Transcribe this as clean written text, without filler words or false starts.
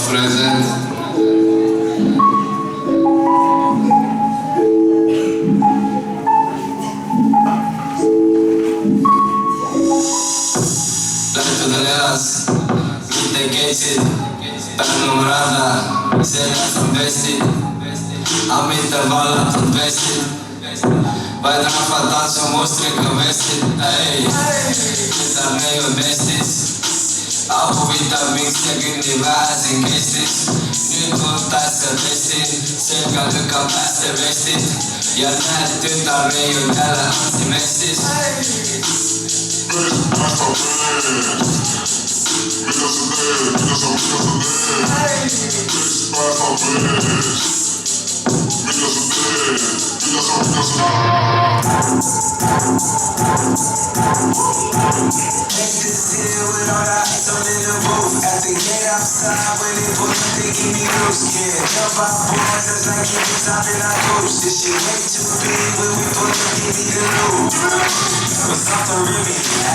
prezent. Lecto de las mitigated, prenumerada, cenas invested, am intervalat invested. Vai dar fantasma, mostra que invested, ei, kita meio invested. Algo vitamins que gândivați în chestii. Nu contați să vestit, se calcă ca peste vestit. Iar n-atât al meu de la anti-vestit. Asta vezi, mine să dea, mine să dea. Asta vezi, mine să dea. With all the ice on in the booth. At the gate outside, when they pull up, they give me loose. Yeah, jump out boys, that's like you be topping our groups. This shit way too big when we pull up, give me the loot. What's off the ribbon?